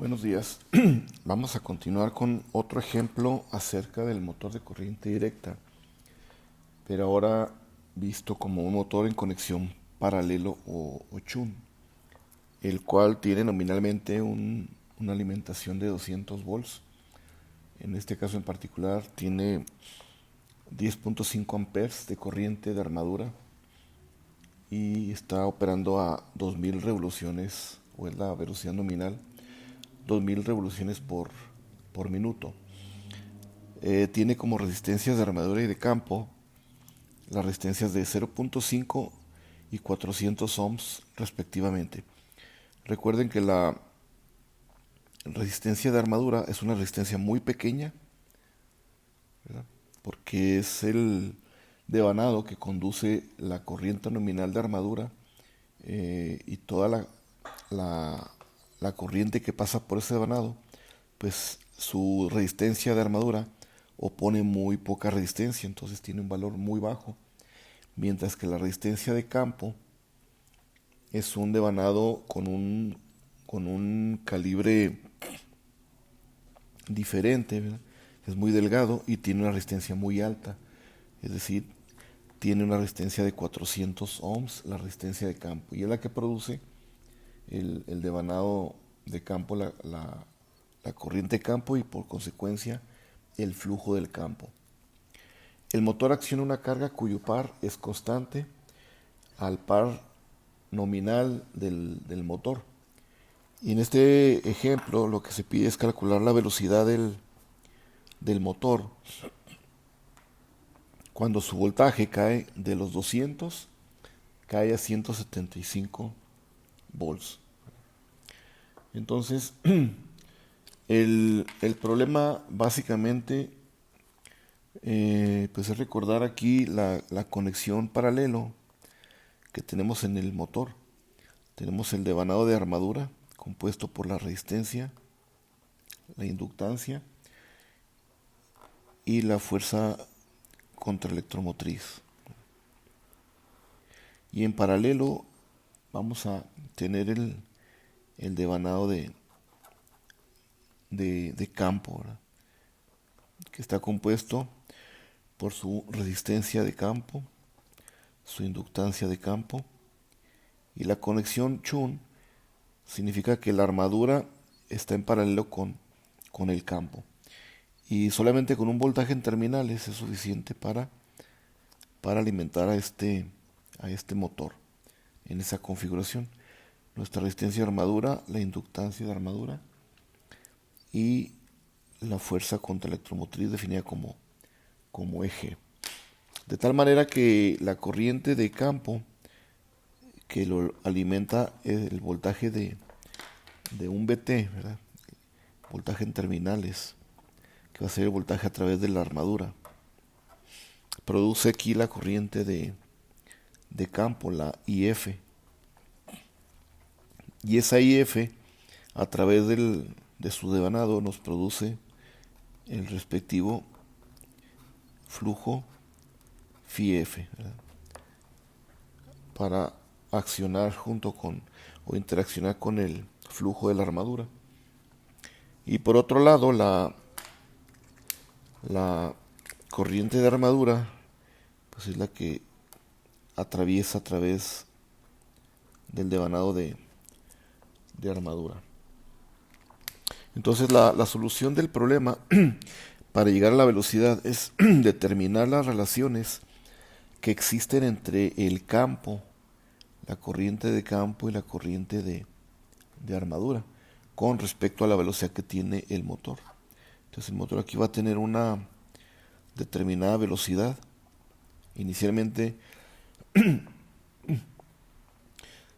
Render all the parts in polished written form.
Buenos días. Vamos a continuar con otro ejemplo acerca del motor de corriente directa, pero ahora visto como un motor en conexión paralelo o shunt, el cual tiene nominalmente una alimentación de 200 volts. En este caso en particular tiene 10.5 amperes de corriente de armadura y está operando a 2000 revoluciones, o es la velocidad nominal, 2000 revoluciones por minuto. Tiene como resistencias de armadura y de campo las resistencias de 0.5 y 400 ohms respectivamente. Recuerden que la resistencia de armadura es una resistencia muy pequeña, ¿verdad? Porque es el devanado que conduce la corriente nominal de armadura, y toda la corriente que pasa por ese devanado, pues su resistencia de armadura opone muy poca resistencia, entonces tiene un valor muy bajo, mientras que la resistencia de campo es un devanado con un calibre diferente, ¿verdad? Es muy delgado y tiene una resistencia muy alta, es decir, tiene una resistencia de 400 ohms, la resistencia de campo, y es la que produce el devanado de campo, la corriente de campo, y por consecuencia el flujo del campo. El motor acciona una carga cuyo par es constante al par nominal del motor. Y en este ejemplo lo que se pide es calcular la velocidad del motor cuando su voltaje cae de los 200, cae a 175 volts. Entonces, el problema básicamente, pues es recordar aquí la conexión paralelo que tenemos en el motor. Tenemos el devanado de armadura compuesto por la resistencia, la inductancia y la fuerza contraelectromotriz. Y en paralelo vamos a tener el devanado de campo, ¿verdad? Que está compuesto por su resistencia de campo, su inductancia de campo, y la conexión shunt significa que la armadura está en paralelo con el campo. Y solamente con un voltaje en terminales es suficiente para alimentar a este motor en esa configuración. Nuestra resistencia de armadura, la inductancia de armadura y la fuerza contraelectromotriz definida como eje. De tal manera que la corriente de campo que lo alimenta el voltaje de un VT, ¿verdad? Voltaje en terminales, que va a ser el voltaje a través de la armadura. Produce aquí la corriente de campo, la IF. Y esa IF, a través de su devanado, nos produce el respectivo flujo Φ-F, ¿verdad? Para accionar junto con o interaccionar con el flujo de la armadura. Y por otro lado, la corriente de armadura, pues es la que atraviesa a través del devanado de armadura. Entonces la solución del problema para llegar a la velocidad es determinar las relaciones que existen entre el campo, la corriente de campo y la corriente de armadura con respecto a la velocidad que tiene el motor. Entonces el motor aquí va a tener una determinada velocidad. Inicialmente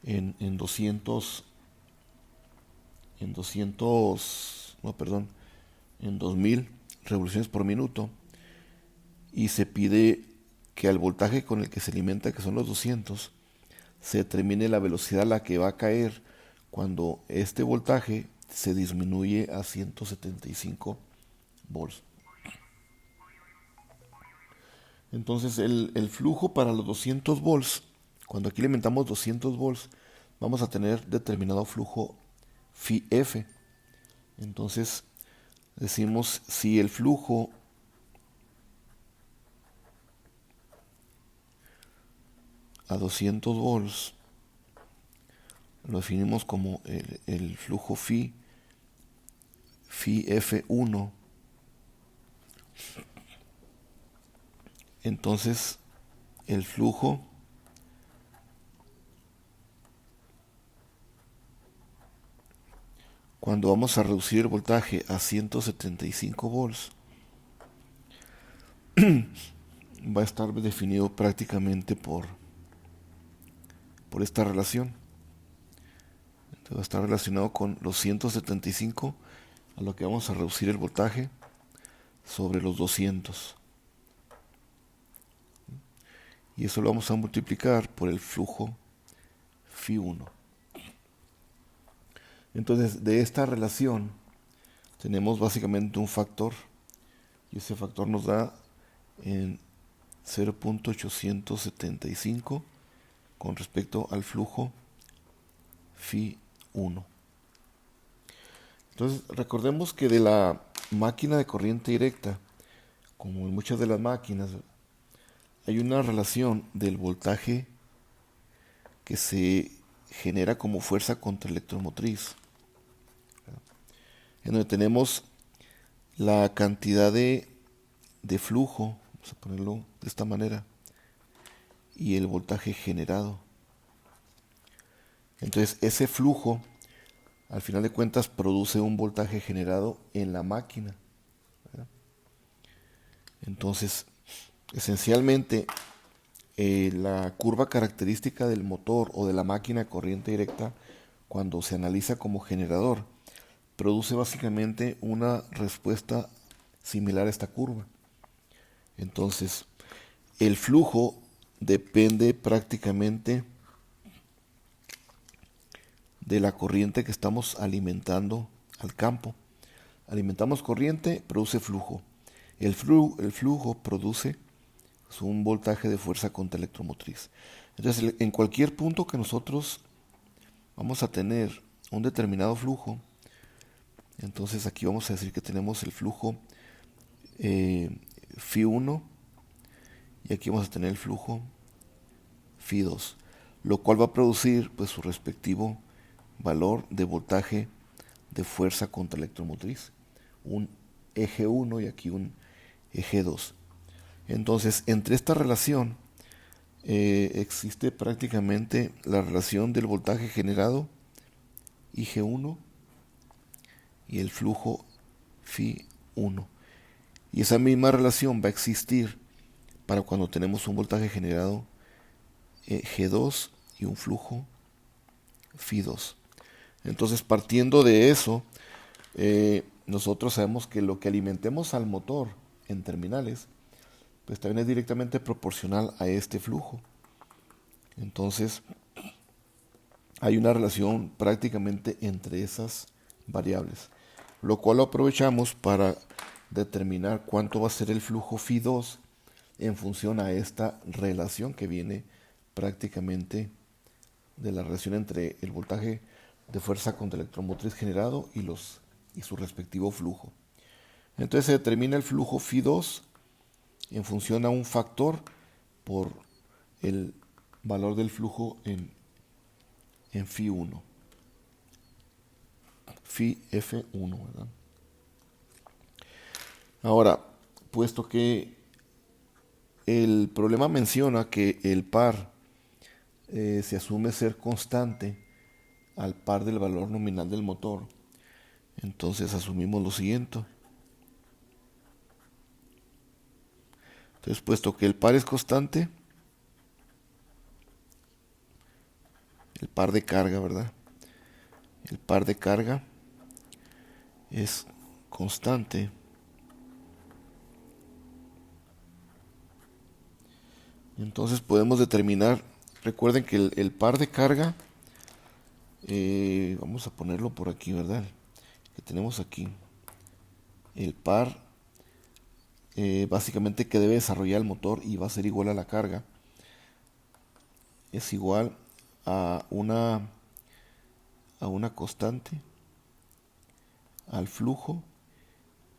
en 200, no, perdón, en 2000 revoluciones por minuto, y se pide que al voltaje con el que se alimenta, que son los 200, se determine la velocidad a la que va a caer cuando este voltaje se disminuye a 175 volts. Entonces el flujo para los 200 volts, cuando aquí alimentamos 200 volts, vamos a tener determinado flujo Φ-F. Entonces decimos si el flujo a 200 volts lo definimos como el flujo phi F1. Entonces el flujo cuando vamos a reducir el voltaje a 175 volts va a estar definido prácticamente por esta relación. Entonces va a estar relacionado con los 175 a lo que vamos a reducir el voltaje sobre los 200. Y eso lo vamos a multiplicar por el flujo Φ1. Entonces, de esta relación tenemos básicamente un factor. Y ese factor nos da en 0.875 con respecto al flujo Φ1. Entonces, recordemos que de la máquina de corriente directa, como en muchas de las máquinas, hay una relación del voltaje que se genera como fuerza contraelectromotriz, en donde tenemos la cantidad de flujo, vamos a ponerlo de esta manera, y el voltaje generado. Entonces ese flujo, al final de cuentas, produce un voltaje generado en la máquina, ¿verdad? Entonces, esencialmente, la curva característica del motor o de la máquina de corriente directa, cuando se analiza como generador, produce básicamente una respuesta similar a esta curva. Entonces, el flujo depende prácticamente de la corriente que estamos alimentando al campo. Alimentamos corriente, produce flujo. El flujo produce un voltaje de fuerza contraelectromotriz. Entonces, en cualquier punto que nosotros vamos a tener un determinado flujo, entonces aquí vamos a decir que tenemos el flujo Φ1 y aquí vamos a tener el flujo Φ2, lo cual va a producir pues su respectivo valor de voltaje de fuerza contraelectromotriz, un eje 1 y aquí un eje 2. Entonces, entre esta relación existe prácticamente la relación del voltaje generado, IG1, y el flujo Φ1. Y esa misma relación va a existir para cuando tenemos un voltaje generado G2 y un flujo Φ2. Entonces, partiendo de eso, nosotros sabemos que lo que alimentemos al motor en terminales, pues también es directamente proporcional a este flujo. Entonces, hay una relación prácticamente entre esas variables, lo cual lo aprovechamos para determinar cuánto va a ser el flujo Φ2 en función a esta relación que viene prácticamente de la relación entre el voltaje de fuerza contraelectromotriz generado y su respectivo flujo. Entonces se determina el flujo Φ2 en función a un factor por el valor del flujo en Φ1. Φ F1, ¿verdad? Ahora, puesto que el problema menciona que el par se asume ser constante al par del valor nominal del motor, entonces asumimos lo siguiente. Entonces, puesto que el par es constante, el par de carga, ¿verdad? El par de carga es constante. Entonces podemos determinar, recuerden que el par de carga, vamos a ponerlo por aquí, ¿verdad? Que tenemos aquí. El par básicamente que debe desarrollar el motor y va a ser igual a la carga. Es igual a una constante al flujo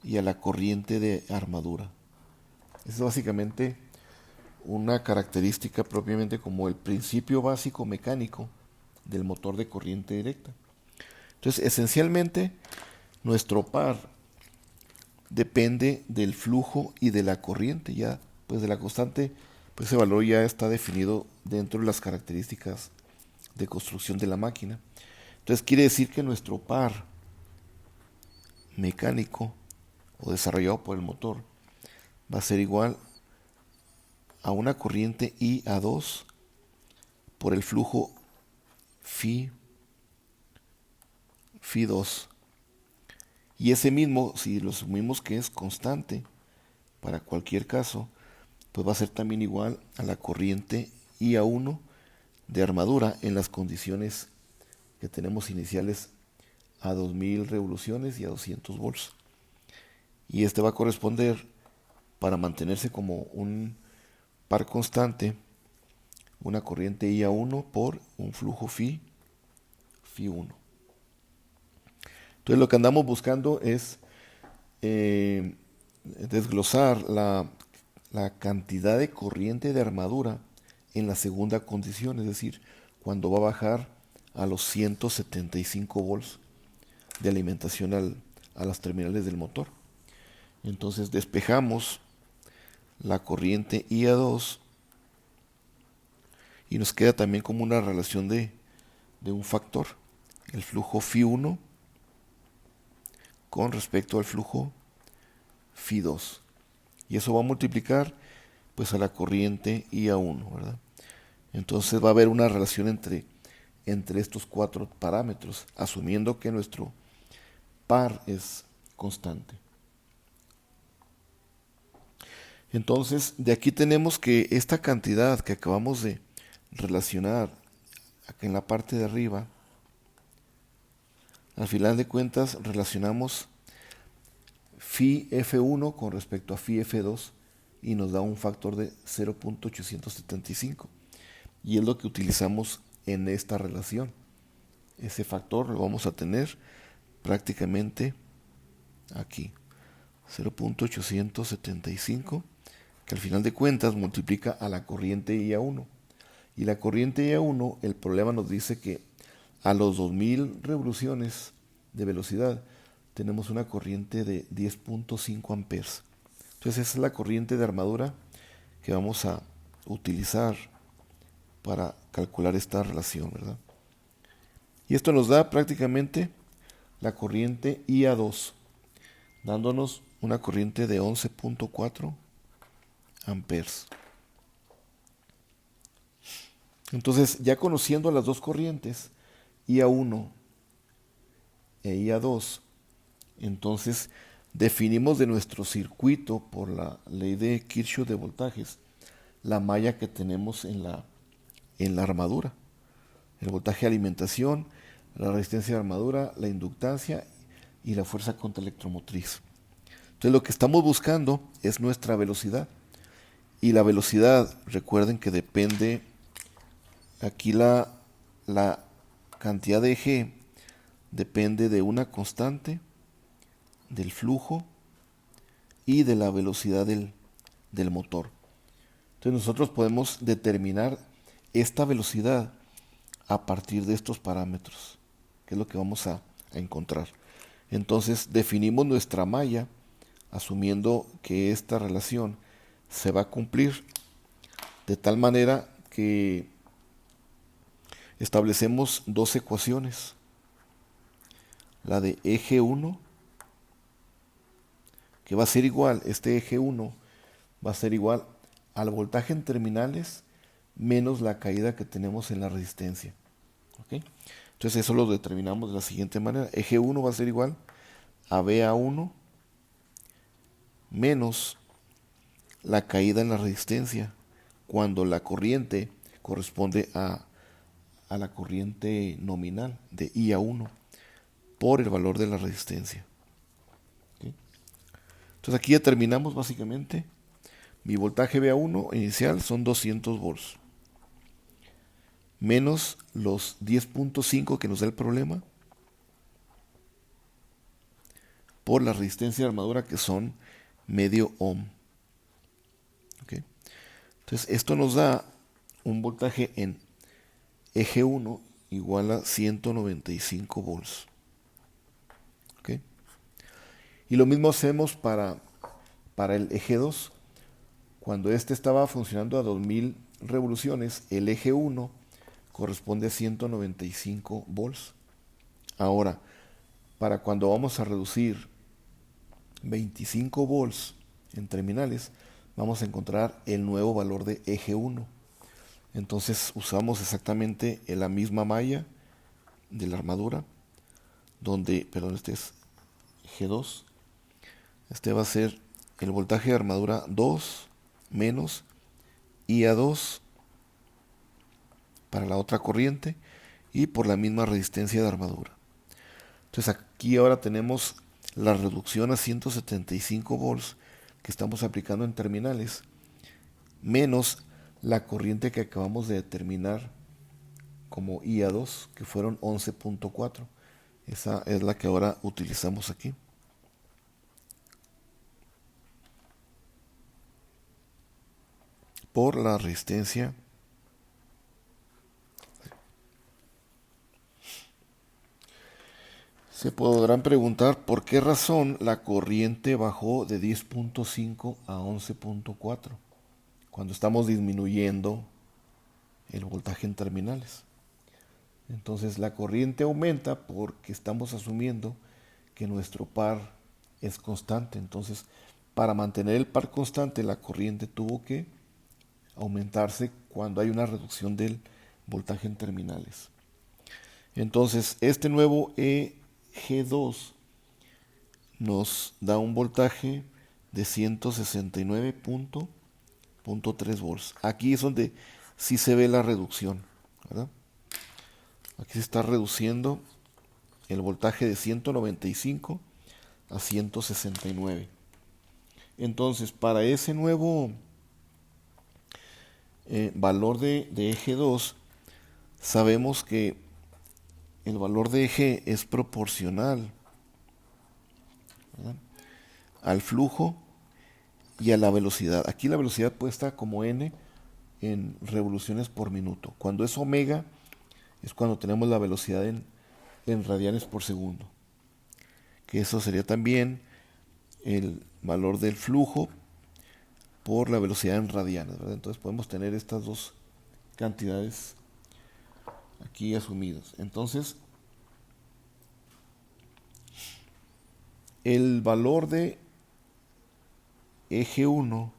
y a la corriente de armadura. Es básicamente una característica propiamente como el principio básico mecánico del motor de corriente directa. Entonces, esencialmente, nuestro par depende del flujo y de la corriente. Ya, pues de la constante, pues ese valor ya está definido dentro de las características de construcción de la máquina. Entonces, quiere decir que nuestro par mecánico o desarrollado por el motor va a ser igual a una corriente IA2 por el flujo Φ2. Y ese mismo, si lo asumimos que es constante para cualquier caso, pues va a ser también igual a la corriente IA1 de armadura en las condiciones que tenemos iniciales a 2000 revoluciones y a 200 volts. Y este va a corresponder, para mantenerse como un par constante, una corriente IA1 por un flujo Φ1. Entonces lo que andamos buscando es desglosar la cantidad de corriente de armadura en la segunda condición, es decir, cuando va a bajar a los 175 volts de alimentación a las terminales del motor. Entonces despejamos la corriente IA2 y nos queda también como una relación de un factor, el flujo Φ1 con respecto al flujo Φ2. Y eso va a multiplicar pues a la corriente IA1, ¿verdad? Entonces va a haber una relación entre estos cuatro parámetros, asumiendo que nuestro par es constante. Entonces, de aquí tenemos que esta cantidad que acabamos de relacionar acá en la parte de arriba, al final de cuentas relacionamos Φ F1 con respecto a Φ F2 y nos da un factor de 0.875. Y es lo que utilizamos en esta relación. Ese factor lo vamos a tener prácticamente aquí, 0.875, que al final de cuentas multiplica a la corriente IA1. Y la corriente IA1, el problema nos dice que a los 2000 revoluciones de velocidad tenemos una corriente de 10.5 amperes. Entonces esa es la corriente de armadura que vamos a utilizar para calcular esta relación, ¿verdad? Y esto nos da prácticamente la corriente IA2, dándonos una corriente de 11.4 amperes. Entonces, ya conociendo las dos corrientes, IA1 e IA2, entonces definimos de nuestro circuito por la ley de Kirchhoff de voltajes la malla que tenemos en la armadura. El voltaje de alimentación, la resistencia de armadura, la inductancia y la fuerza contraelectromotriz. Entonces lo que estamos buscando es nuestra velocidad. Y la velocidad, recuerden que depende, aquí la cantidad de G depende de una constante, del flujo y de la velocidad del motor. Entonces nosotros podemos determinar esta velocidad a partir de estos parámetros, que es lo que vamos a encontrar. Entonces definimos nuestra malla asumiendo que esta relación se va a cumplir de tal manera que establecemos dos ecuaciones. La de eje 1, que va a ser igual, este eje 1 va a ser igual al voltaje en terminales menos la caída que tenemos en la resistencia. ¿Okay? Entonces eso lo determinamos de la siguiente manera. Eje 1 va a ser igual a BA1 menos la caída en la resistencia cuando la corriente corresponde a la corriente nominal de IA1 por el valor de la resistencia. ¿Okay? Entonces aquí determinamos básicamente mi voltaje BA1 inicial son 200 volts menos los 10.5 que nos da el problema por la resistencia de armadura, que son medio ohm. ¿Okay? Entonces esto nos da un voltaje en eje 1 igual a 195 volts. ¿Okay? Y lo mismo hacemos para el eje 2. Cuando este estaba funcionando a 2000 revoluciones, el eje 1 corresponde a 195 volts. Ahora, para cuando vamos a reducir 25 volts en terminales, vamos a encontrar el nuevo valor de eje 1. Entonces usamos exactamente la misma malla de la armadura, donde, perdón, este es G2. Este va a ser el voltaje de armadura 2 menos IA2 para la otra corriente y por la misma resistencia de armadura. Entonces aquí ahora tenemos la reducción a 175 volts que estamos aplicando en terminales, menos la corriente que acabamos de determinar como IA2, que fueron 11.4. Esa es la que ahora utilizamos aquí. Por la resistencia. Se podrán preguntar por qué razón la corriente bajó de 10.5 a 11.4 cuando estamos disminuyendo el voltaje en terminales. Entonces la corriente aumenta porque estamos asumiendo que nuestro par es constante. Entonces, para mantener el par constante, la corriente tuvo que aumentarse cuando hay una reducción del voltaje en terminales. Entonces, este nuevo EG2 nos da un voltaje de 169.3 volts. Aquí es donde sí se ve la reducción, ¿verdad? Aquí se está reduciendo el voltaje de 195 a 169. Entonces, para ese nuevo valor de eje 2, sabemos que el valor de eje es proporcional, ¿verdad?, al flujo y a la velocidad. Aquí la velocidad puesta como n en revoluciones por minuto. Cuando es omega es cuando tenemos la velocidad en radianes por segundo, que eso sería también el valor del flujo por la velocidad en radianes, ¿verdad? Entonces podemos tener estas dos cantidades aquí asumidas. Entonces, el valor de eje 1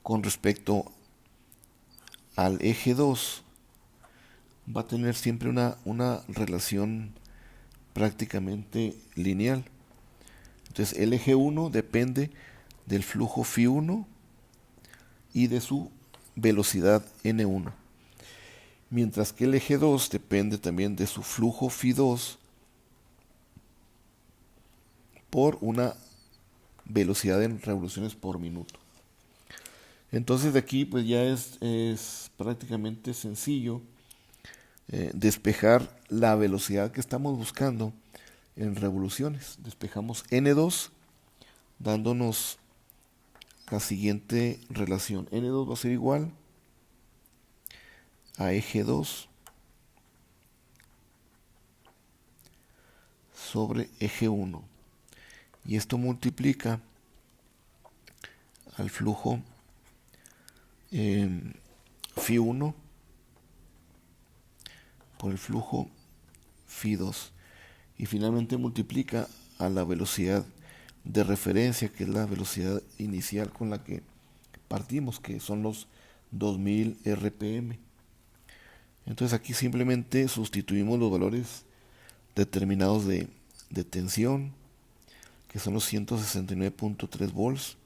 con respecto al eje 2 va a tener siempre una relación prácticamente lineal. Entonces el eje 1 depende del flujo φ1 y de su velocidad n1, mientras que el eje 2 depende también de su flujo φ2 por una velocidad en revoluciones por minuto. Entonces de aquí pues ya es prácticamente sencillo despejar la velocidad que estamos buscando en revoluciones. Despejamos n2 dándonos la siguiente relación. N2 va a ser igual a eje 2 sobre eje 1. Y esto multiplica al flujo φ1 por el flujo φ2. Y finalmente multiplica a la velocidad de referencia, que es la velocidad inicial con la que partimos, que son los 2000 RPM. Entonces aquí simplemente sustituimos los valores determinados de tensión, que son los 169.3 volts,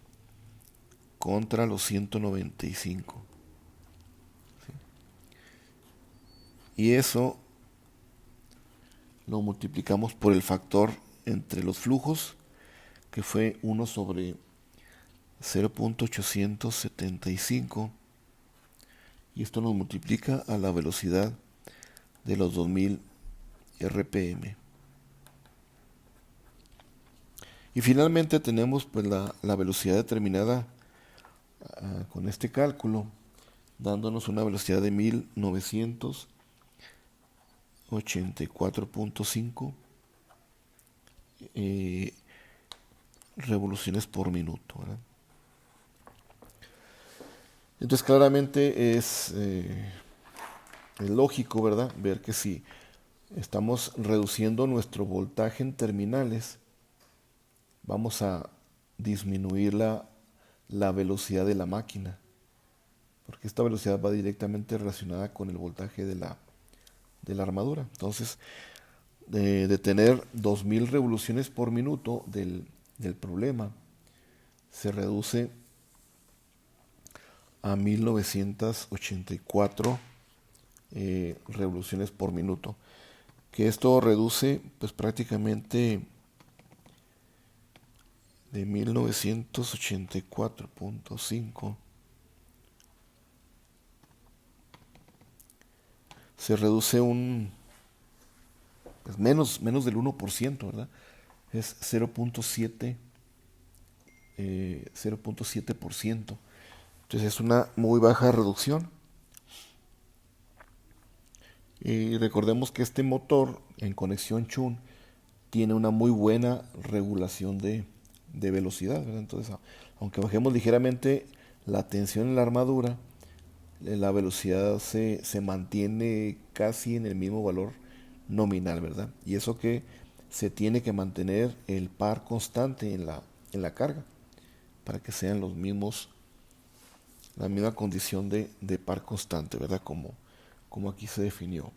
contra los 195. ¿Sí? Y eso lo multiplicamos por el factor entre los flujos, que fue 1 sobre 0.875, y esto nos multiplica a la velocidad de los 2000 RPM. Y finalmente tenemos pues la velocidad determinada con este cálculo, dándonos una velocidad de 1984.5 revoluciones por minuto, ¿verdad? Entonces claramente es lógico, ¿verdad? Ver que si estamos reduciendo nuestro voltaje en terminales, vamos a disminuir la velocidad de la máquina, porque esta velocidad va directamente relacionada con el voltaje de la armadura. Entonces, de tener 2000 revoluciones por minuto del problema, se reduce a 1984 revoluciones por minuto, que esto reduce pues prácticamente de 1984.5, se reduce pues menos del 1%, ¿verdad? Es 0.7%. Entonces es una muy baja reducción. Y recordemos que este motor en conexión Chun tiene una muy buena regulación de velocidad, ¿verdad? Entonces, aunque bajemos ligeramente la tensión en la armadura, la velocidad se mantiene casi en el mismo valor nominal, ¿verdad? Y eso que se tiene que mantener el par constante en la carga para que sean los mismos, la misma condición de par constante, ¿verdad? Como aquí se definió.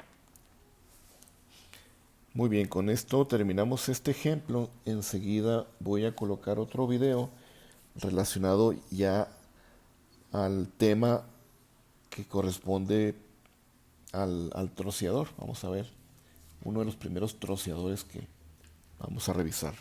Muy bien, con esto terminamos este ejemplo. Enseguida voy a colocar otro video relacionado ya al tema que corresponde al troceador. Vamos a ver uno de los primeros troceadores que vamos a revisar.